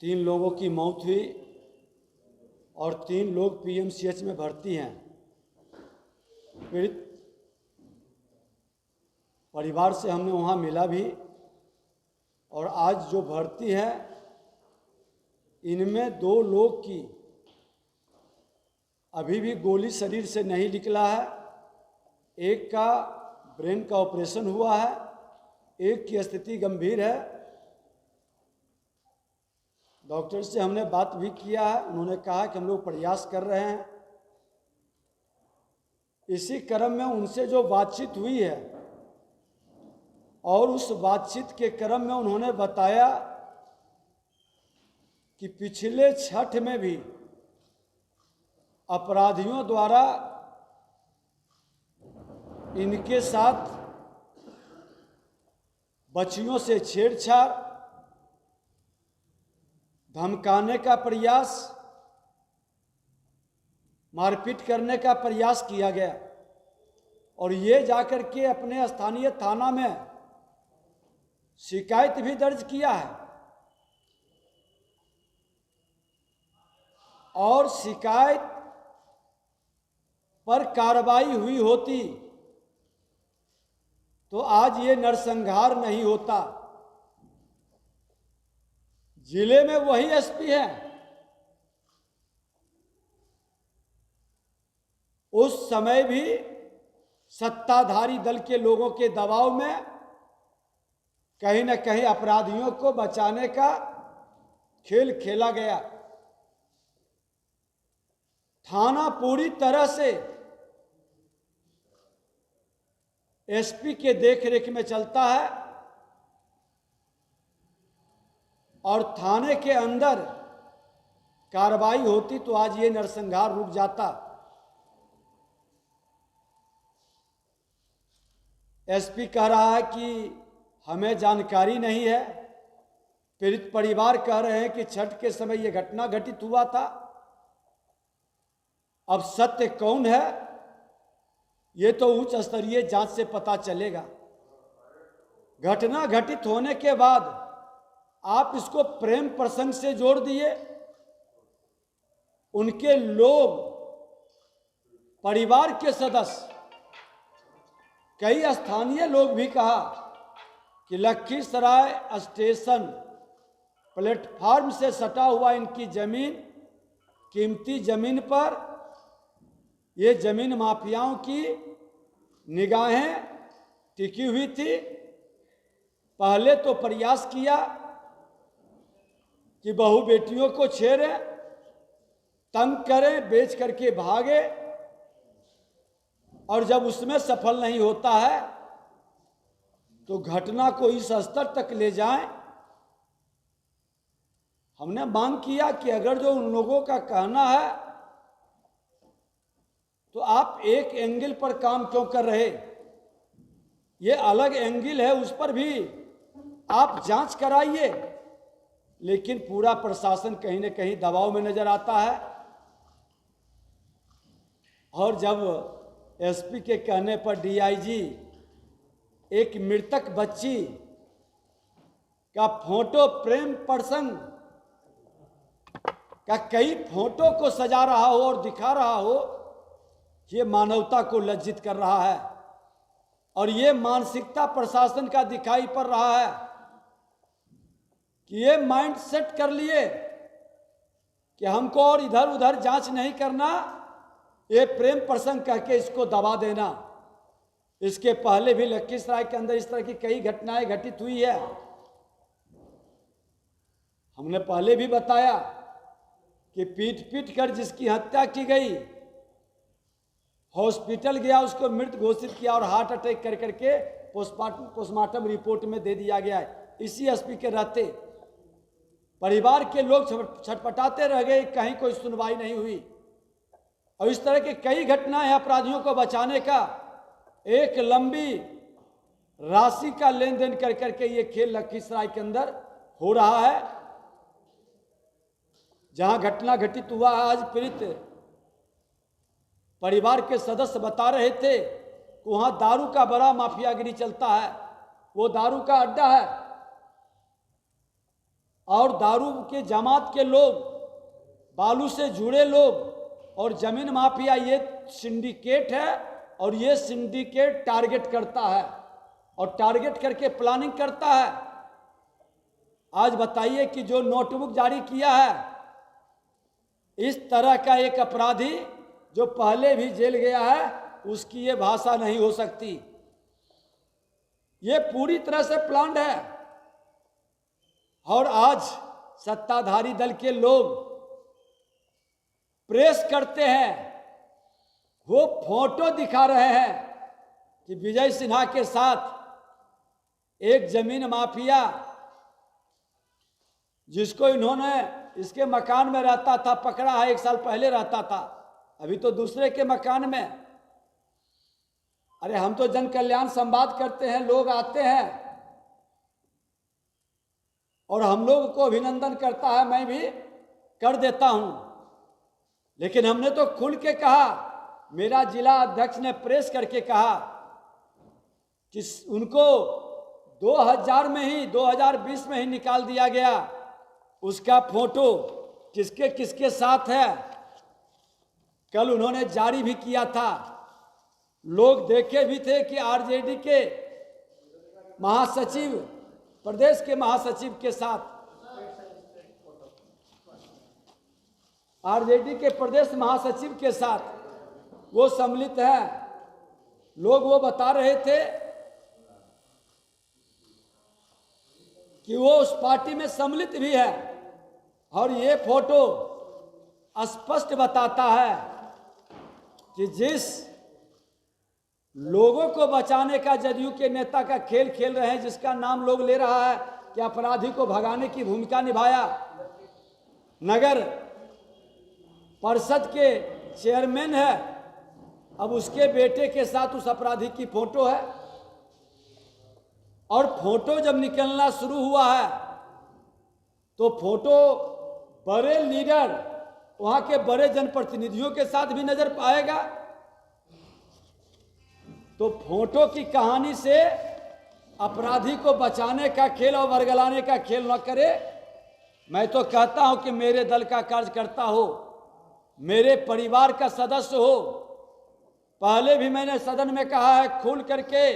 3 लोगों की मौत हुई और 3 लोग पीएमसीएच में भर्ती हैं। पीड़ित परिवार से हमने वहाँ मिला भी, और आज जो भर्ती है इनमें 2 लोग की अभी भी गोली शरीर से नहीं निकला है। एक का ब्रेन का ऑपरेशन हुआ है, एक की स्थिति गंभीर है। डॉक्टर से हमने बात भी किया है, उन्होंने कहा कि हम लोग प्रयास कर रहे हैं। इसी क्रम में उनसे जो बातचीत हुई है और उस बातचीत के क्रम में उन्होंने बताया कि पिछले छठ में भी अपराधियों द्वारा इनके साथ बच्चियों से छेड़छाड़, धमकाने का प्रयास, मारपीट करने का प्रयास किया गया और ये जाकर के अपने स्थानीय थाना में शिकायत भी दर्ज किया है। और शिकायत पर कार्रवाई हुई होती तो आज ये नरसंहार नहीं होता। जिले में वही एसपी है, उस समय भी सत्ताधारी दल के लोगों के दबाव में कहीं न कहीं अपराधियों को बचाने का खेल खेला गया। थाना पूरी तरह से एसपी के देखरेख में चलता है और थाने के अंदर कार्रवाई होती तो आज ये नरसंहार रुक जाता। एसपी कह रहा है कि हमें जानकारी नहीं है। पीड़ित परिवार कह रहे हैं कि छठ के समय ये घटना घटित हुआ था। अब सत्य कौन है ये तो उच्च स्तरीय जांच से पता चलेगा। घटना घटित होने के बाद आप इसको प्रेम प्रसंग से जोड़ दिए। उनके लोग, परिवार के सदस्य, कई स्थानीय लोग भी कहा कि लखीसराय स्टेशन प्लेटफार्म से सटा हुआ इनकी जमीन, कीमती जमीन पर ये जमीन माफियाओं की निगाहें टिकी हुई थी। पहले तो प्रयास किया कि बहू बेटियों को छेड़ें, तंग करें, बेच करके भागे, और जब उसमें सफल नहीं होता है तो घटना को इस स्तर तक ले जाएं। हमने मांग किया कि अगर जो उन लोगों का कहना है तो आप एक एंगल पर काम क्यों कर रहे, ये अलग एंगल है, उस पर भी आप जांच कराइए। लेकिन पूरा प्रशासन कहीं न कहीं दबाव में नजर आता है। और जब एसपी के कहने पर डीआईजी एक मृतक बच्ची का फोटो, प्रेम प्रसंग का कई फोटो को सजा रहा हो और दिखा रहा हो, ये मानवता को लज्जित कर रहा है। और ये मानसिकता प्रशासन का दिखाई पड़ रहा है कि ये माइंड सेट कर लिए कि हमको और इधर उधर जांच नहीं करना, ये प्रेम प्रसंग कह के इसको दबा देना। इसके पहले भी लखीसराय के अंदर इस तरह की कई घटनाएं घटित हुई है। हमने पहले भी बताया कि पीट कर जिसकी हत्या की गई, हॉस्पिटल गया, उसको मृत घोषित किया और हार्ट अटैक कर करके पोस्टमार्टम रिपोर्ट में दे दिया गया है। इसी एसपी के रहते परिवार के लोग छटपटाते रह गए, कहीं कोई सुनवाई नहीं हुई। और इस तरह की कई घटनाएं अपराधियों को बचाने का एक लंबी राशि का लेन देन कर करके ये खेल लखीसराय के अंदर हो रहा है। जहां घटना घटित हुआ, आज पीड़ित परिवार के सदस्य बता रहे थे कि वहां दारू का बड़ा माफियागिरी चलता है, वो दारू का अड्डा है। और दारू के जमात के लोग, बालू से जुड़े लोग और जमीन माफिया, ये सिंडिकेट है। और ये सिंडिकेट टारगेट करता है और टारगेट करके प्लानिंग करता है। आज बताइए कि जो नोटबुक जारी किया है, इस तरह का एक अपराधी जो पहले भी जेल गया है, उसकी ये भाषा नहीं हो सकती। ये पूरी तरह से प्लान्ड है। और आज सत्ताधारी दल के लोग प्रेस करते हैं, वो फोटो दिखा रहे हैं कि विजय सिन्हा के साथ एक जमीन माफिया, जिसको इन्होंने इसके मकान में रहता था, पकड़ा है, 1 साल पहले रहता था, अभी तो दूसरे के मकान में। अरे हम तो जन कल्याण संवाद करते हैं, लोग आते हैं और हम लोग को अभिनंदन करता है, मैं भी कर देता हूं। लेकिन हमने तो खुल के कहा, मेरा जिला अध्यक्ष ने प्रेस करके कहा कि उनको 2000 में ही 2020 में ही निकाल दिया गया। उसका फोटो किसके किसके साथ है कल उन्होंने जारी भी किया था। लोग देखे भी थे कि आरजेडी के महासचिव, प्रदेश के महासचिव के साथ, आरजेडी के प्रदेश महासचिव के साथ वो सम्मिलित है। लोग वो बता रहे थे कि वो उस पार्टी में सम्मिलित भी है। और ये फोटो स्पष्ट बताता है कि जिस लोगों को बचाने का जदयू के नेता का खेल खेल रहे हैं, जिसका नाम लोग ले रहा है कि अपराधी को भगाने की भूमिका निभाया, नगर परिषद के चेयरमैन है, अब उसके बेटे के साथ उस अपराधी की फोटो है। और फोटो जब निकलना शुरू हुआ है तो फोटो बड़े लीडर, वहां के बड़े जनप्रतिनिधियों के साथ भी नजर पाएगा। तो फोटो की कहानी से अपराधी को बचाने का खेल और वर्गलाने का खेल न करे। मैं तो कहता हूं कि मेरे दल का कार्यकर्ता हो, मेरे परिवार का सदस्य हो, पहले भी मैंने सदन में कहा है, खुल करके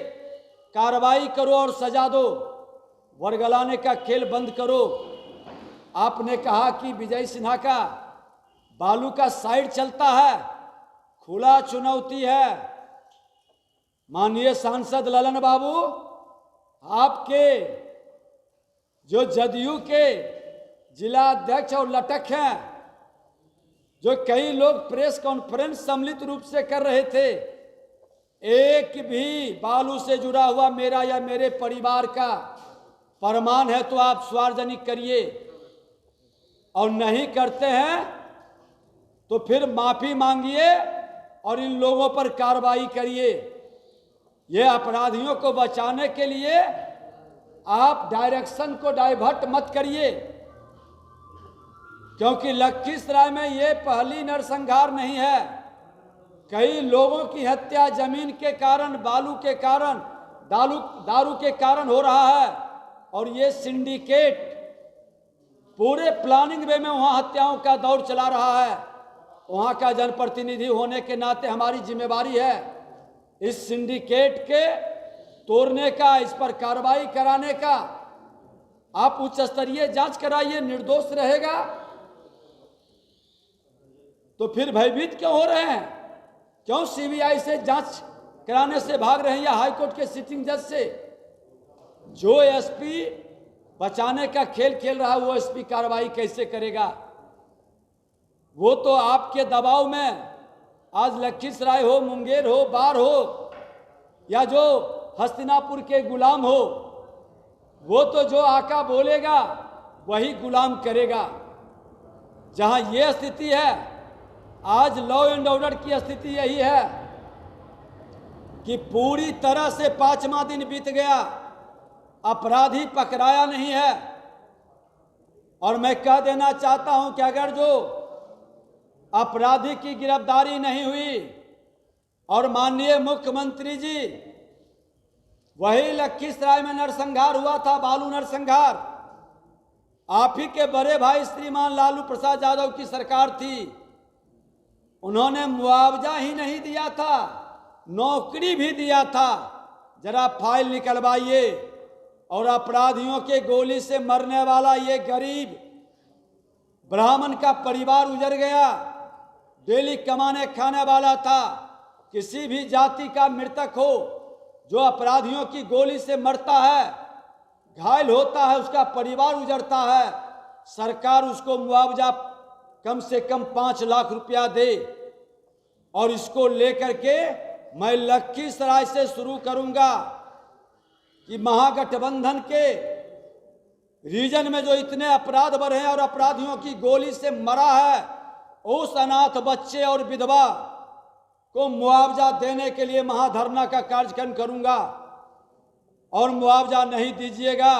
कार्रवाई करो और सजा दो, वर्गलाने का खेल बंद करो। आपने कहा कि विजय सिन्हा का बालू का साइड चलता है, खुला चुनौती है। माननीय सांसद ललन बाबू, आपके जो जदयू के जिला अध्यक्ष और लटक हैं, जो कई लोग प्रेस कॉन्फ्रेंस सम्मिलित रूप से कर रहे थे, एक भी बालू से जुड़ा हुआ मेरा या मेरे परिवार का प्रमाण है तो आप सार्वजनिक करिए, और नहीं करते हैं तो फिर माफी मांगिए और इन लोगों पर कार्रवाई करिए। ये अपराधियों को बचाने के लिए आप डायरेक्शन को डाइवर्ट मत करिए, क्योंकि लखीसराय में ये पहली नरसंहार नहीं है। कई लोगों की हत्या जमीन के कारण, बालू के कारण, दारू के कारण हो रहा है। और ये सिंडिकेट पूरे प्लानिंग वे में वहां हत्याओं का दौर चला रहा है। वहां का जनप्रतिनिधि होने के नाते हमारी जिम्मेवारी है इस सिंडिकेट के तोड़ने का, इस पर कार्रवाई कराने का। आप उच्च स्तरीय जांच कराइए, निर्दोष रहेगा। तो फिर भयभीत क्यों हो रहे हैं? क्यों सीबीआई से जांच कराने से भाग रहे हैं या हाईकोर्ट के सिटिंग जज से? जो एसपी बचाने का खेल खेल रहा है, वो एसपी कार्रवाई कैसे करेगा? वो तो आपके दबाव में, आज लखीसराय हो, मुंगेर हो, बाढ़ हो, या जो हस्तिनापुर के गुलाम हो, वो तो जो आका बोलेगा वही गुलाम करेगा। जहां ये स्थिति है, आज लॉ एंड ऑर्डर की स्थिति यही है कि पूरी तरह से 5वां दिन बीत गया, अपराधी पकड़ाया नहीं है। और मैं कह देना चाहता हूं कि अगर जो अपराधी की गिरफ्तारी नहीं हुई और माननीय मुख्यमंत्री जी, वही लखीसराय में नरसंहार हुआ था, बालू नरसंहार, आप ही के बड़े भाई श्रीमान लालू प्रसाद यादव की सरकार थी, उन्होंने मुआवजा ही नहीं दिया था, नौकरी भी दिया था। जरा फाइल निकलवाइए। और अपराधियों के गोली से मरने वाला ये गरीब ब्राह्मण का परिवार उजड़ गया, डेली कमाने खाने वाला था। किसी भी जाति का मृतक हो जो अपराधियों की गोली से मरता है, घायल होता है, उसका परिवार उजड़ता है, सरकार उसको मुआवजा कम से कम 5 लाख रुपया दे। और इसको लेकर के मैं लखीसराय से शुरू करूंगा कि महागठबंधन के रीजन में जो इतने अपराध बढ़े हैं और अपराधियों की गोली से मरा है, उस अनाथ बच्चे और विधवा को मुआवजा देने के लिए महाधरना का कार्यक्रम करूंगा। और मुआवजा नहीं दीजिएगा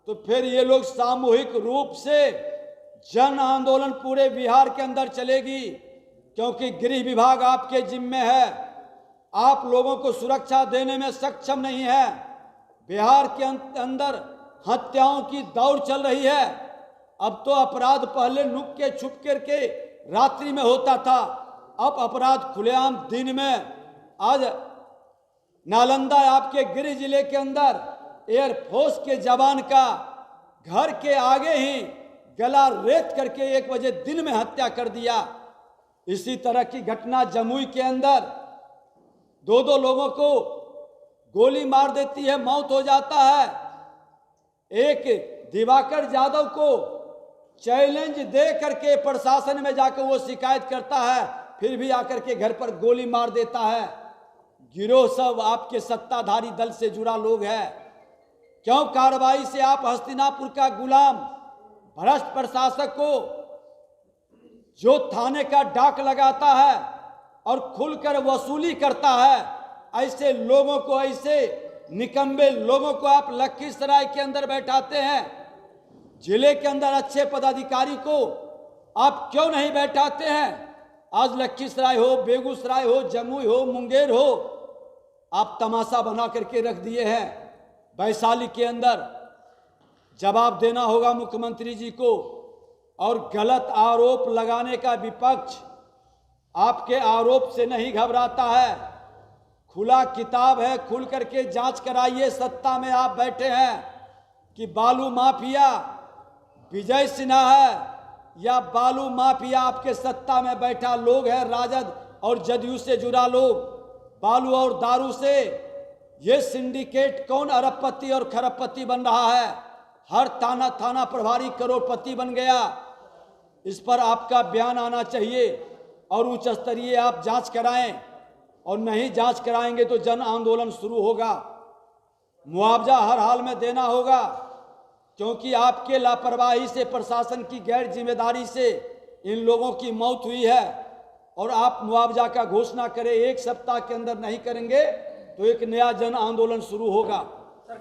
तो फिर ये लोग सामूहिक रूप से जन आंदोलन पूरे बिहार के अंदर चलेगी, क्योंकि गृह विभाग आपके जिम्मे है, आप लोगों को सुरक्षा देने में सक्षम नहीं है। बिहार के अंदर हत्याओं की दौड़ चल रही है। अब तो अपराध पहले नुक के छुप करके रात्रि में होता था, अब अपराध खुलेआम दिन में। आज नालंदा आपके गृह जिले के अंदर एयरफोर्स के जवान का घर के आगे ही गला रेत करके 1 बजे दिन में हत्या कर दिया। इसी तरह की घटना जमुई के अंदर 2 लोगों को गोली मार देती है, मौत हो जाता है। एक दिवाकर यादव को चैलेंज दे करके प्रशासन में जाकर वो शिकायत करता है, फिर भी आकर के घर पर गोली मार देता है। गिरोह सब आपके सत्ताधारी दल से जुड़ा लोग है। क्यों कार्रवाई से आप हस्तिनापुर का गुलाम भ्रष्ट प्रशासक को जो थाने का डाक लगाता है और खुलकर वसूली करता है, ऐसे लोगों को, ऐसे निकम्बे लोगों को आप लखीसराय के अंदर बैठाते हैं। जिले के अंदर अच्छे पदाधिकारी को आप क्यों नहीं बैठाते हैं? आज लखीसराय हो, बेगूसराय हो, जमुई हो, मुंगेर हो, आप तमाशा बना करके रख दिए हैं। वैशाली के अंदर जवाब देना होगा मुख्यमंत्री जी को। और गलत आरोप लगाने का विपक्ष आपके आरोप से नहीं घबराता है। खुला किताब है, खुल करके जांच कराइए। सत्ता में आप बैठे हैं कि बालू माफिया विजय सिन्हा है या बालू माफिया आपके सत्ता में बैठा लोग है, राजद और जदयू से जुड़ा लोग। बालू और दारू से ये सिंडिकेट कौन अरबपति और खरबपति बन रहा है? हर थाना प्रभारी करोड़पति बन गया। इस पर आपका बयान आना चाहिए और उच्च स्तरीय आप जांच कराएं। और नहीं जांच कराएंगे तो जन आंदोलन शुरू होगा। मुआवजा हर हाल में देना होगा, क्योंकि आपके लापरवाही से, प्रशासन की गैर जिम्मेदारी से इन लोगों की मौत हुई है। और आप मुआवजा का घोषणा करें, 1 सप्ताह के अंदर नहीं करेंगे तो एक नया जन आंदोलन शुरू होगा।